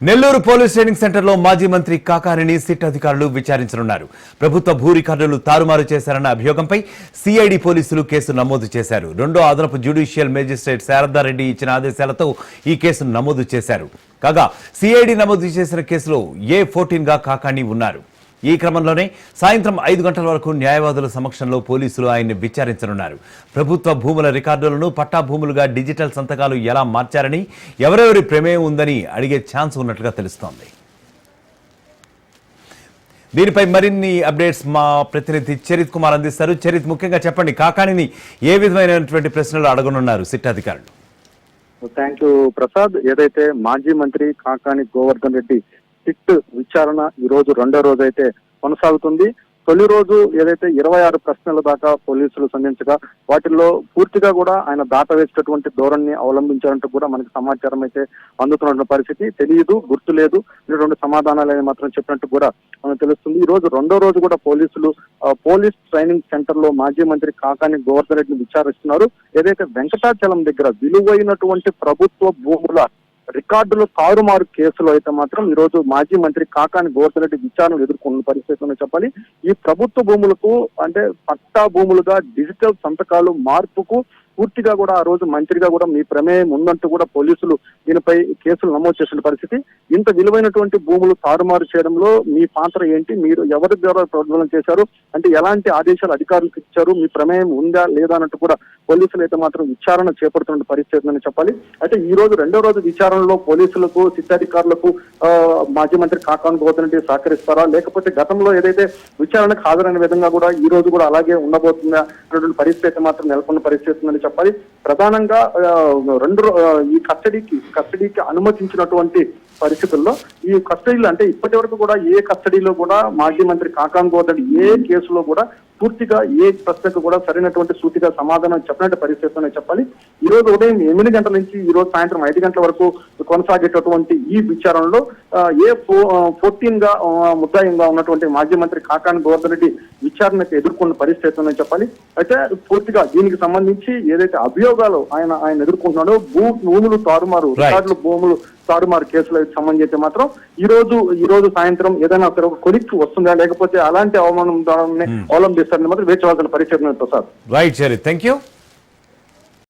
Nellore police training సెంటర్లో మాజీ మంత్రి కాకానిని సిట్ అధికారులు విచారించనున్నారు. ప్రభుత్వ భూ రికార్డులు తారుమారు చేశారన్న అభియోగంపై సిఐడి పోలీసులు కేసు నమోదు చేశారు. రెండో అదనపు జ్యుడిషియల్ మేజిస్ట్రేట్ శారదారెడ్డి ఇచ్చిన ఆదేశాలతో ఈ కేసును నమోదు చేశారు. కాగా సిఐడి నమోదు చేసిన కేసులో A14 గా కాకాని ఉన్నారు. ఈ క్రమంలోనే సాయంత్రం 5 గంటల వరకు న్యాయవాదుల సమక్షంలో పోలీసులు ఆయన్ని విచారించనున్నారు. ప్రభుత్వ భూముల రికార్డులను పట్టా భూములుగా డిజిటల్ సంతకాలు ఎలా మార్చారని, ఎవరెవరి ప్రమేయం ఉందని అడిగే ఛాన్స్ ఉన్నట్లుగా తెలుస్తోంది. దీనిపై మరిన్ని అప్డేట్స్ మా ప్రతినిధి చరిత్ కుమార్ అందిస్తారు. చరిత్, ముఖ్యంగా చెప్పండి, కాకానిని ఏ విధమైనటువంటి ప్రశ్నలు అడగనున్నారు సిట్ అధికారులు? Thank you Prasad. ఏదైతే మాజీ మంత్రి కాకాని గోవర్ధన్ రెడ్డి సిట్ విచారణ ఈ రోజు రెండో రోజు అయితే కొనసాగుతుంది. తొలి రోజు ఏదైతే 26 ప్రశ్నల దాకా పోలీసులు సంధించగా వాటిల్లో పూర్తిగా కూడా ఆయన దాటవేసేటటువంటి ధోరణిని అవలంబించారంటూ కూడా మనకి సమాచారం అయితే అందుతున్న పరిస్థితి. తెలియదు, గుర్తు లేదు, ఇటువంటి సమాధానాలు మాత్రం చెప్పినట్టు కూడా మనకు తెలుస్తుంది. ఈ రోజు రెండో రోజు కూడా పోలీసులు పోలీస్ ట్రైనింగ్ సెంటర్ లో మాజీ మంత్రి కాకాని గోవర్ధన్ రెడ్డిని విచారిస్తున్నారు. ఏదైతే వెంకటాచలం దగ్గర విలువైనటువంటి ప్రభుత్వ భూముల రికార్డులు తారుమారు కేసులో అయితే మాత్రం ఈ రోజు మాజీ మంత్రి కాకాని గోవర్ధన్ రెడ్డి విచారణ ఎదుర్కొన్న పరిస్థితి చెప్పాలి. ఈ ప్రభుత్వ భూములకు అంటే పట్టా భూములుగా డిజిటల్ సంతకాలు మార్పుకు పూర్తిగా కూడా ఆ రోజు మంత్రిగా కూడా మీ ప్రమేయం ఉందంటూ కూడా పోలీసులు దీనిపై కేసులు నమోదు చేసిన పరిస్థితి. ఇంత విలువైనటువంటి భూములు తారుమారు చేయడంలో మీ పాత్ర ఏంటి, మీరు ఎవరి ద్వారా ప్రజ్వలన చేశారు, అంటే ఎలాంటి ఆదేశాలు అధికారులకు ఇచ్చారు, మీ ప్రమేయం ఉందా లేదా అన్నట్టు కూడా పోలీసులు అయితే మాత్రం విచారణ చేపడుతున్న పరిస్థితి అని చెప్పాలి. అయితే ఈ రోజు రెండో రోజు విచారణలో పోలీసులకు సిట్ అధికారులకు మాజీ మంత్రి కాకాని గోవర్ధన్ రెడ్డి సహకరిస్తారా, లేకపోతే గతంలో ఏదైతే విచారణకు హాజరైన విధంగా కూడా ఈ రోజు కూడా అలాగే ఉండబోతుందా అన్నటువంటి పరిస్థితి అయితే మాత్రం నెలకొన్న పరిస్థితి ఉందని చెప్పాలి. ప్రధానంగా ఈ కస్టడీకి అనుమతించినటువంటి పరిస్థితుల్లో ఈ కస్టడీలో అంటే ఇప్పటి వరకు కూడా ఏ కస్టడీలో కూడా మాజీ మంత్రి కాకాని గోవర్ధన్ ఏ కేసులో కూడా పూర్తిగా ఏ ప్రశ్నకు కూడా సరైనటువంటి సూటిగా సమాధానం చెప్పినట్టు పరిస్థితి చెప్పాలి. ఈ రోజు ఉదయం 8 గంటల నుంచి ఈ రోజు సాయంత్రం 5 గంటల వరకు కొనసాగేటటువంటి ఈ విచారణలో A14 గా ముద్దాయంగా ఉన్నటువంటి మాజీ మంత్రి కాకాని గోవర్ధన్ రెడ్డి విచారణకు ఎదుర్కొన్న పరిస్థితి చెప్పాలి. అయితే పూర్తిగా దీనికి సంబంధించి ఏదైతే అభియోగాలు ఆయన ఎదుర్కొంటున్నాడో భూములు తారుమారు రికార్డులు భూములు తారుమారు కేసులకు సంబంధించి మాత్రం ఈ రోజు సాయంత్రం ఏదైనా కొలిక్కి వస్తుందా, లేకపోతే అలాంటి అవమానం అవలంబిస్తారని మాత్రం వేచి పరిస్థితి ప్రసాద్. Right, thank you.